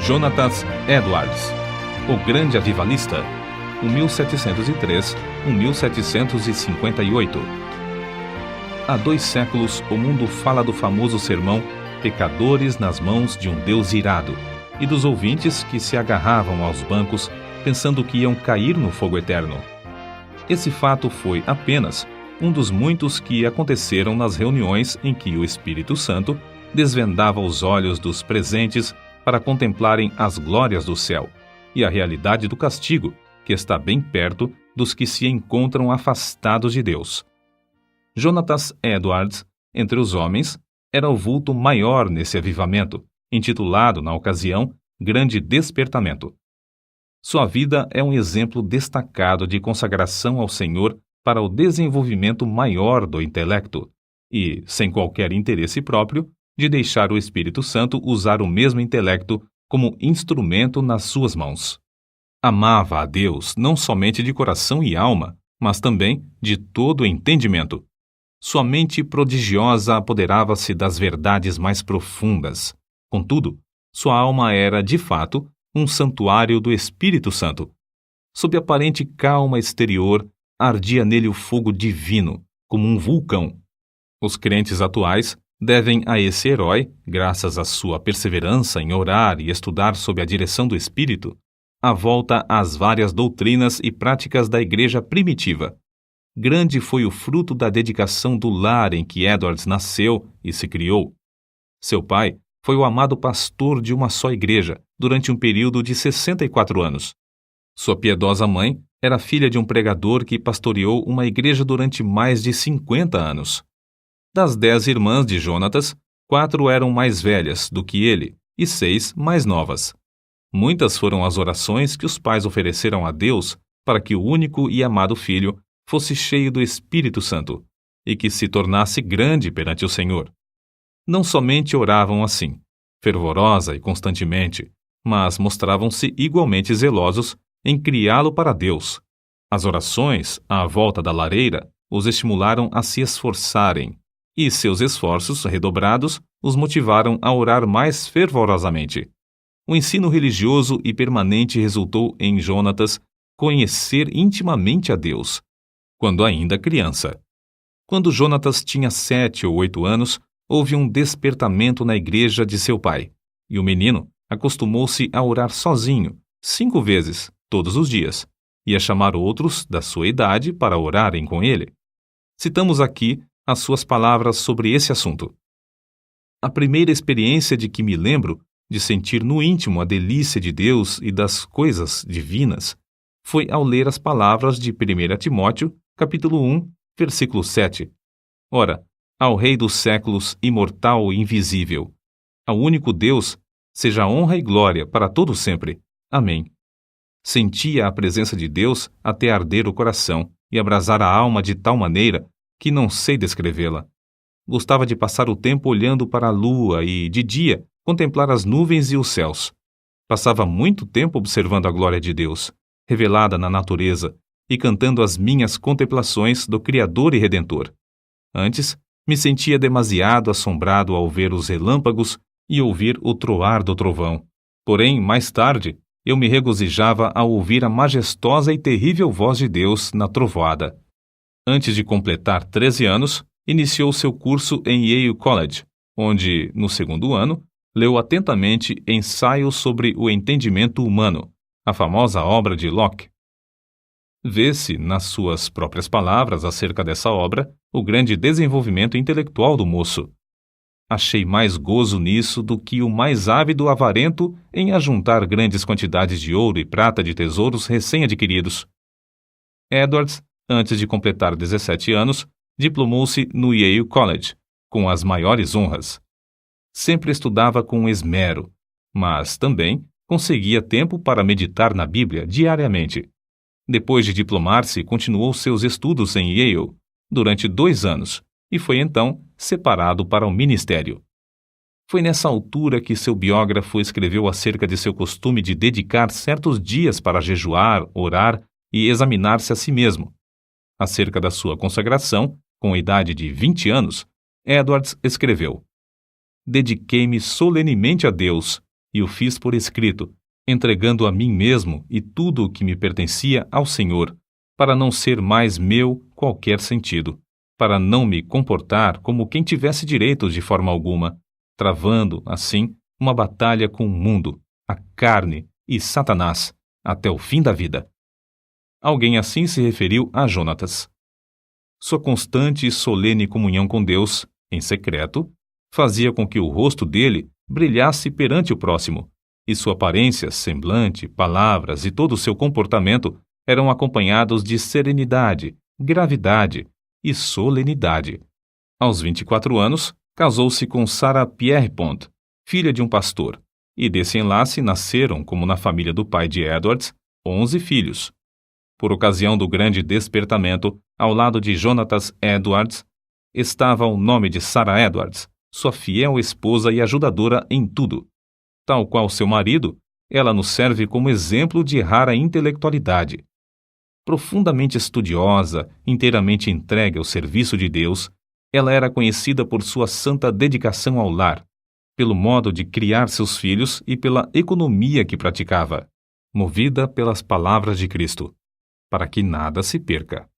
Jonathan Edwards, o grande avivalista, 1703-1758. Há 2 séculos, o mundo fala do famoso sermão Pecadores nas mãos de um Deus irado, e dos ouvintes que se agarravam aos bancos pensando que iam cair no fogo eterno. Esse fato foi apenas um dos muitos que aconteceram nas reuniões em que o Espírito Santo desvendava os olhos dos presentes para contemplarem as glórias do céu e a realidade do castigo, que está bem perto dos que se encontram afastados de Deus. Jonathan Edwards, entre os homens, era o vulto maior nesse avivamento, intitulado, na ocasião, Grande Despertamento. Sua vida é um exemplo destacado de consagração ao Senhor para o desenvolvimento maior do intelecto e, sem qualquer interesse próprio, de deixar o Espírito Santo usar o mesmo intelecto como instrumento nas suas mãos. Amava a Deus não somente de coração e alma, mas também de todo o entendimento. Sua mente prodigiosa apoderava-se das verdades mais profundas. Contudo, sua alma era, de fato, um santuário do Espírito Santo. Sob aparente calma exterior, ardia nele o fogo divino, como um vulcão. Os crentes atuais devem a esse herói, graças à sua perseverança em orar e estudar sob a direção do Espírito, a volta às várias doutrinas e práticas da igreja primitiva. Grande foi o fruto da dedicação do lar em que Edwards nasceu e se criou. Seu pai foi o amado pastor de uma só igreja durante um período de 64 anos. Sua piedosa mãe era filha de um pregador que pastoreou uma igreja durante mais de 50 anos. Das 10 irmãs de Jonatas, 4 eram mais velhas do que ele e 6 mais novas. Muitas foram as orações que os pais ofereceram a Deus para que o único e amado filho fosse cheio do Espírito Santo e que se tornasse grande perante o Senhor. Não somente oravam assim, fervorosa e constantemente, mas mostravam-se igualmente zelosos em criá-lo para Deus. As orações, à volta da lareira, os estimularam a se esforçarem, e seus esforços redobrados os motivaram a orar mais fervorosamente. O ensino religioso e permanente resultou em Jonatas conhecer intimamente a Deus, quando ainda criança. Quando Jonatas tinha 7 ou 8 anos, houve um despertamento na igreja de seu pai, e o menino acostumou-se a orar sozinho, 5 vezes, todos os dias, e a chamar outros da sua idade para orarem com ele. Citamos aqui as suas palavras sobre esse assunto. A primeira experiência de que me lembro de sentir no íntimo a delícia de Deus e das coisas divinas foi ao ler as palavras de 1 Timóteo, capítulo 1, versículo 7. Ora, ao Rei dos séculos, imortal e invisível, ao único Deus, seja honra e glória para todo sempre. Amém. Sentia a presença de Deus até arder o coração e abrasar a alma de tal maneira que não sei descrevê-la. Gostava de passar o tempo olhando para a lua e, de dia, contemplar as nuvens e os céus. Passava muito tempo observando a glória de Deus, revelada na natureza, e cantando as minhas contemplações do Criador e Redentor. Antes, me sentia demasiado assombrado ao ver os relâmpagos e ouvir o troar do trovão. Porém, mais tarde, eu me regozijava ao ouvir a majestosa e terrível voz de Deus na trovoada. Antes de completar 13 anos, iniciou seu curso em Yale College, onde, no 2º ano, leu atentamente Ensaio sobre o Entendimento Humano, a famosa obra de Locke. Vê-se, nas suas próprias palavras acerca dessa obra, o grande desenvolvimento intelectual do moço. Achei mais gozo nisso do que o mais ávido avarento em ajuntar grandes quantidades de ouro e prata de tesouros recém-adquiridos. Edwards, antes de completar 17 anos, diplomou-se no Yale College, com as maiores honras. Sempre estudava com esmero, mas também conseguia tempo para meditar na Bíblia diariamente. Depois de diplomar-se, continuou seus estudos em Yale durante 2 anos e foi então separado para o ministério. Foi nessa altura que seu biógrafo escreveu acerca de seu costume de dedicar certos dias para jejuar, orar e examinar-se a si mesmo. Acerca da sua consagração, com a idade de 20 anos, Edwards escreveu: "Dediquei-me solenemente a Deus, e o fiz por escrito, entregando a mim mesmo e tudo o que me pertencia ao Senhor, para não ser mais meu qualquer sentido, para não me comportar como quem tivesse direitos de forma alguma, travando, assim, uma batalha com o mundo, a carne e Satanás, até o fim da vida. Alguém assim se referiu a Jonatas. Sua constante e solene comunhão com Deus, em secreto, fazia com que o rosto dele brilhasse perante o próximo, e sua aparência, semblante, palavras e todo o seu comportamento eram acompanhados de serenidade, gravidade e solenidade. Aos 24 anos, casou-se com Sarah Pierrepont, filha de um pastor, e desse enlace nasceram, como na família do pai de Edwards, 11 filhos. Por ocasião do grande despertamento, ao lado de Jonatas Edwards, estava o nome de Sarah Edwards, sua fiel esposa e ajudadora em tudo. Tal qual seu marido, ela nos serve como exemplo de rara intelectualidade. Profundamente estudiosa, inteiramente entregue ao serviço de Deus, ela era conhecida por sua santa dedicação ao lar, pelo modo de criar seus filhos e pela economia que praticava, movida pelas palavras de Cristo, para que nada se perca.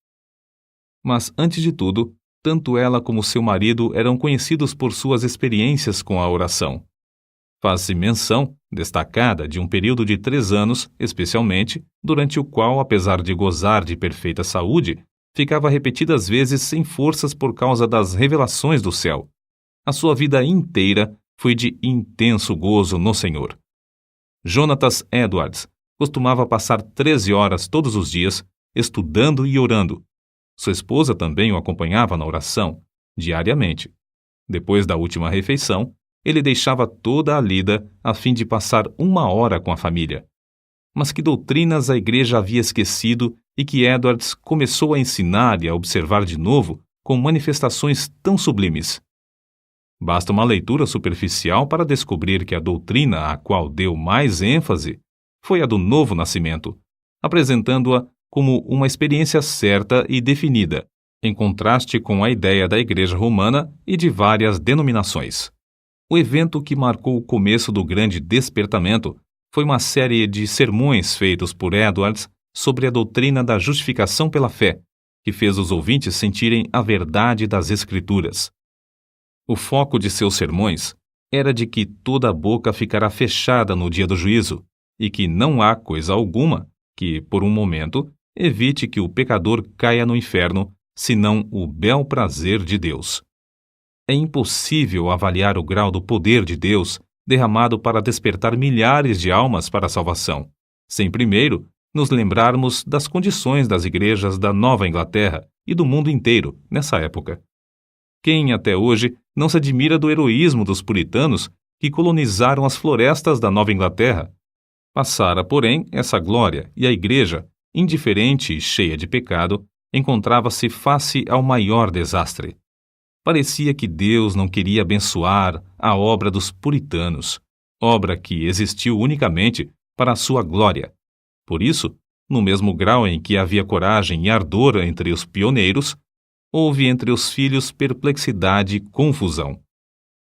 Mas, antes de tudo, tanto ela como seu marido eram conhecidos por suas experiências com a oração. Faz-se menção, destacada, de um período de 3 anos, especialmente, durante o qual, apesar de gozar de perfeita saúde, ficava repetidas vezes sem forças por causa das revelações do céu. A sua vida inteira foi de intenso gozo no Senhor. Jonatas Edwards costumava passar 13 horas todos os dias, estudando e orando. Sua esposa também o acompanhava na oração, diariamente. Depois da última refeição, ele deixava toda a lida a fim de passar 1 hora com a família. Mas que doutrinas a igreja havia esquecido e que Edwards começou a ensinar e a observar de novo com manifestações tão sublimes? Basta uma leitura superficial para descobrir que a doutrina a qual deu mais ênfase foi a do novo nascimento, apresentando-a como uma experiência certa e definida, em contraste com a ideia da Igreja Romana e de várias denominações. O evento que marcou o começo do grande despertamento foi uma série de sermões feitos por Edwards sobre a doutrina da justificação pela fé, que fez os ouvintes sentirem a verdade das Escrituras. O foco de seus sermões era de que toda a boca ficará fechada no dia do juízo, e que não há coisa alguma que, por um momento, evite que o pecador caia no inferno, senão o bel prazer de Deus. É impossível avaliar o grau do poder de Deus derramado para despertar milhares de almas para a salvação, sem primeiro nos lembrarmos das condições das igrejas da Nova Inglaterra e do mundo inteiro nessa época. Quem até hoje não se admira do heroísmo dos puritanos que colonizaram as florestas da Nova Inglaterra? Passara, porém, essa glória e a igreja, indiferente e cheia de pecado, encontrava-se face ao maior desastre. Parecia que Deus não queria abençoar a obra dos puritanos, obra que existiu unicamente para a sua glória. Por isso, no mesmo grau em que havia coragem e ardor entre os pioneiros, houve entre os filhos perplexidade e confusão.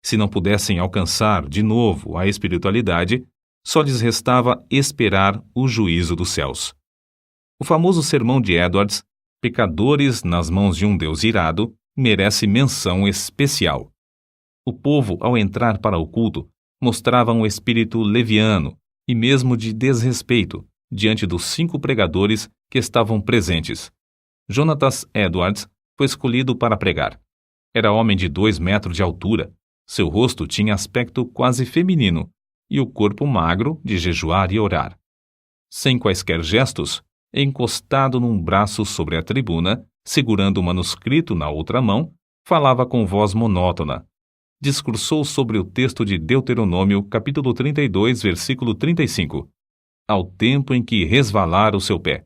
Se não pudessem alcançar de novo a espiritualidade, só lhes restava esperar o juízo dos céus. O famoso sermão de Edwards, Pecadores nas mãos de um Deus irado, merece menção especial. O povo, ao entrar para o culto, mostrava um espírito leviano e mesmo de desrespeito diante dos 5 pregadores que estavam presentes. Jonatas Edwards foi escolhido para pregar. Era homem de 2 metros de altura, seu rosto tinha aspecto quase feminino e o corpo magro de jejuar e orar. Sem quaisquer gestos, encostado num braço sobre a tribuna, segurando o manuscrito na outra mão, falava com voz monótona. Discursou sobre o texto de Deuteronômio, capítulo 32, versículo 35, ao tempo em que resvalar o seu pé.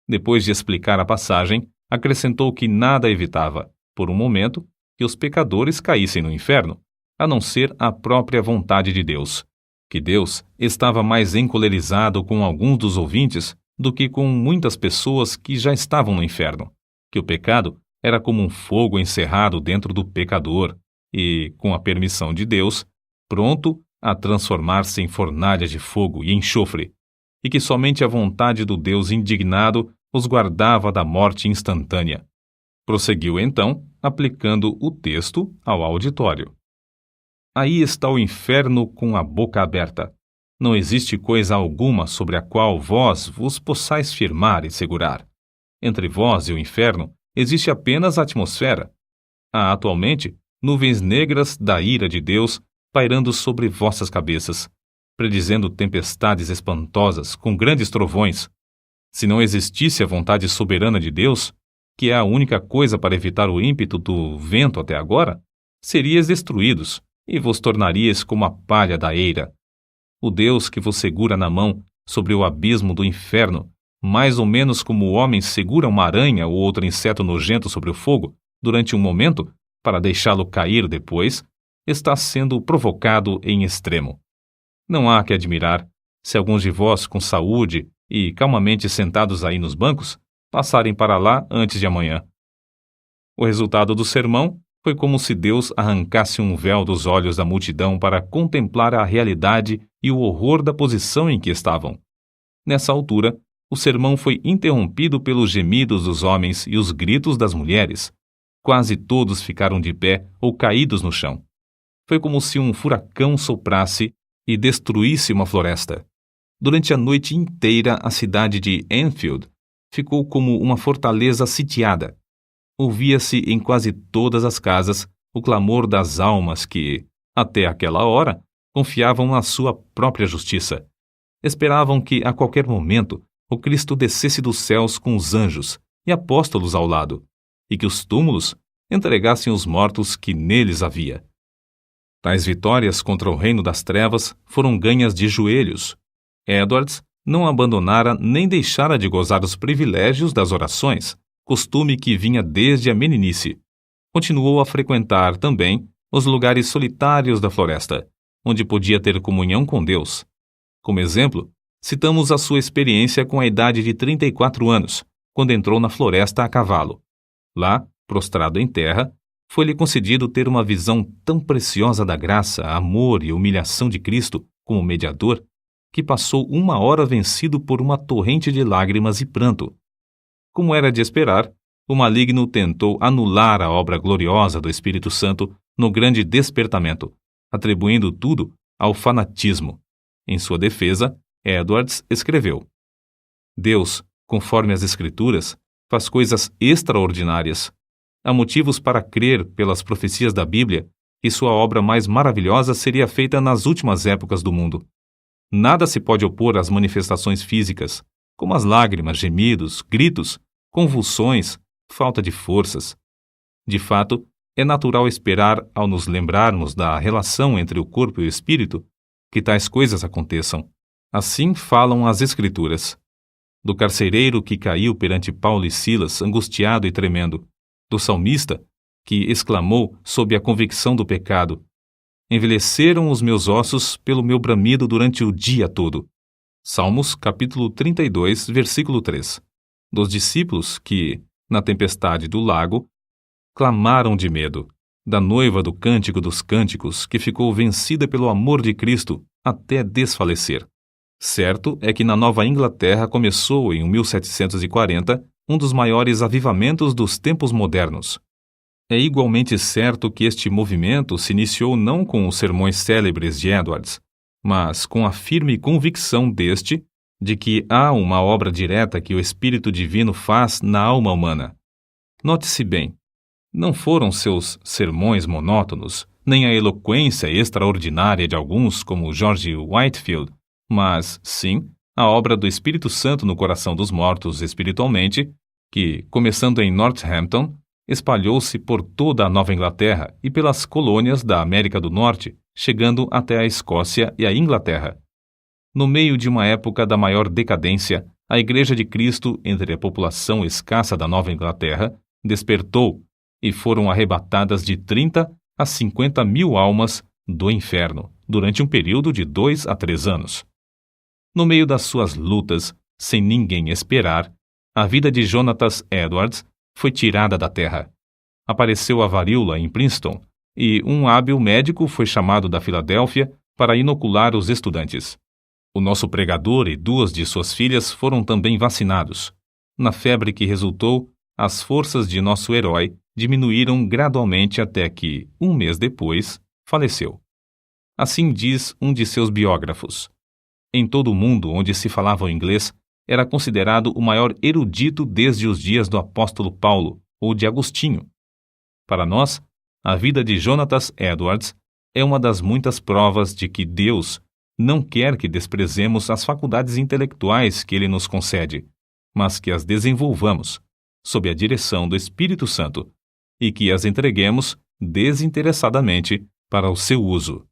Depois de explicar a passagem, acrescentou que nada evitava, por um momento, que os pecadores caíssem no inferno, a não ser a própria vontade de Deus, que Deus estava mais encolerizado com alguns dos ouvintes do que com muitas pessoas que já estavam no inferno, que o pecado era como um fogo encerrado dentro do pecador e, com a permissão de Deus, pronto a transformar-se em fornalha de fogo e enxofre, e que somente a vontade do Deus indignado os guardava da morte instantânea. Prosseguiu então, aplicando o texto ao auditório. Aí está o inferno com a boca aberta. Não existe coisa alguma sobre a qual vós vos possais firmar e segurar. Entre vós e o inferno existe apenas a atmosfera. Há atualmente nuvens negras da ira de Deus pairando sobre vossas cabeças, predizendo tempestades espantosas com grandes trovões. Se não existisse a vontade soberana de Deus, que é a única coisa para evitar o ímpeto do vento até agora, seríeis destruídos e vos tornaríeis como a palha da eira. O Deus que vos segura na mão sobre o abismo do inferno, mais ou menos como o homem segura uma aranha ou outro inseto nojento sobre o fogo, durante um momento, para deixá-lo cair depois, está sendo provocado em extremo. Não há que admirar se alguns de vós com saúde e calmamente sentados aí nos bancos, passarem para lá antes de amanhã. O resultado do sermão foi como se Deus arrancasse um véu dos olhos da multidão para contemplar a realidade e o horror da posição em que estavam. Nessa altura, o sermão foi interrompido pelos gemidos dos homens e os gritos das mulheres. Quase todos ficaram de pé ou caídos no chão. Foi como se um furacão soprasse e destruísse uma floresta. Durante a noite inteira, a cidade de Enfield ficou como uma fortaleza sitiada. Ouvia-se em quase todas as casas o clamor das almas que, até aquela hora, confiavam na sua própria justiça. Esperavam que, a qualquer momento, o Cristo descesse dos céus com os anjos e apóstolos ao lado, e que os túmulos entregassem os mortos que neles havia. Tais vitórias contra o reino das trevas foram ganhas de joelhos. Edwards não abandonara nem deixara de gozar os privilégios das orações, costume que vinha desde a meninice. Continuou a frequentar também os lugares solitários da floresta, onde podia ter comunhão com Deus. Como exemplo, citamos a sua experiência com a idade de 34 anos, quando entrou na floresta a cavalo. Lá, prostrado em terra, foi-lhe concedido ter uma visão tão preciosa da graça, amor e humilhação de Cristo como mediador, que passou 1 hora vencido por uma torrente de lágrimas e pranto. Como era de esperar, o maligno tentou anular a obra gloriosa do Espírito Santo no grande despertamento, atribuindo tudo ao fanatismo. Em sua defesa, Edwards escreveu: Deus, conforme as Escrituras, faz coisas extraordinárias. Há motivos para crer, pelas profecias da Bíblia, que sua obra mais maravilhosa seria feita nas últimas épocas do mundo. Nada se pode opor às manifestações físicas, como as lágrimas, gemidos, gritos, convulsões, falta de forças. De fato, é natural esperar, ao nos lembrarmos da relação entre o corpo e o espírito, que tais coisas aconteçam. Assim falam as Escrituras. Do carcereiro que caiu perante Paulo e Silas, angustiado e tremendo. Do salmista, que exclamou sob a convicção do pecado: envelheceram os meus ossos pelo meu bramido durante o dia todo. Salmos, capítulo 32, versículo 3. Dos discípulos que, na tempestade do lago, clamaram de medo. Da noiva do Cântico dos Cânticos, que ficou vencida pelo amor de Cristo até desfalecer. Certo é que na Nova Inglaterra começou, em 1740, um dos maiores avivamentos dos tempos modernos. É igualmente certo que este movimento se iniciou não com os sermões célebres de Edwards, mas com a firme convicção deste de que há uma obra direta que o Espírito Divino faz na alma humana. Note-se bem, não foram seus sermões monótonos, nem a eloquência extraordinária de alguns como George Whitefield, mas, sim, a obra do Espírito Santo no coração dos mortos espiritualmente, que, começando em Northampton, espalhou-se por toda a Nova Inglaterra e pelas colônias da América do Norte, chegando até a Escócia e a Inglaterra. No meio de uma época da maior decadência, a Igreja de Cristo, entre a população escassa da Nova Inglaterra, despertou e foram arrebatadas de 30 a 50 mil almas do inferno, durante um período de 2 a 3 anos. No meio das suas lutas, sem ninguém esperar, a vida de Jonathan Edwards foi tirada da terra. Apareceu a varíola em Princeton, e um hábil médico foi chamado da Filadélfia para inocular os estudantes. O nosso pregador e 2 de suas filhas foram também vacinados. Na febre que resultou, as forças de nosso herói diminuíram gradualmente até que, um mês depois, faleceu. Assim diz um de seus biógrafos. Em todo o mundo onde se falava o inglês, era considerado o maior erudito desde os dias do apóstolo Paulo ou de Agostinho. Para nós, a vida de Jonathan Edwards é uma das muitas provas de que Deus não quer que desprezemos as faculdades intelectuais que Ele nos concede, mas que as desenvolvamos, sob a direção do Espírito Santo, e que as entreguemos desinteressadamente para o seu uso.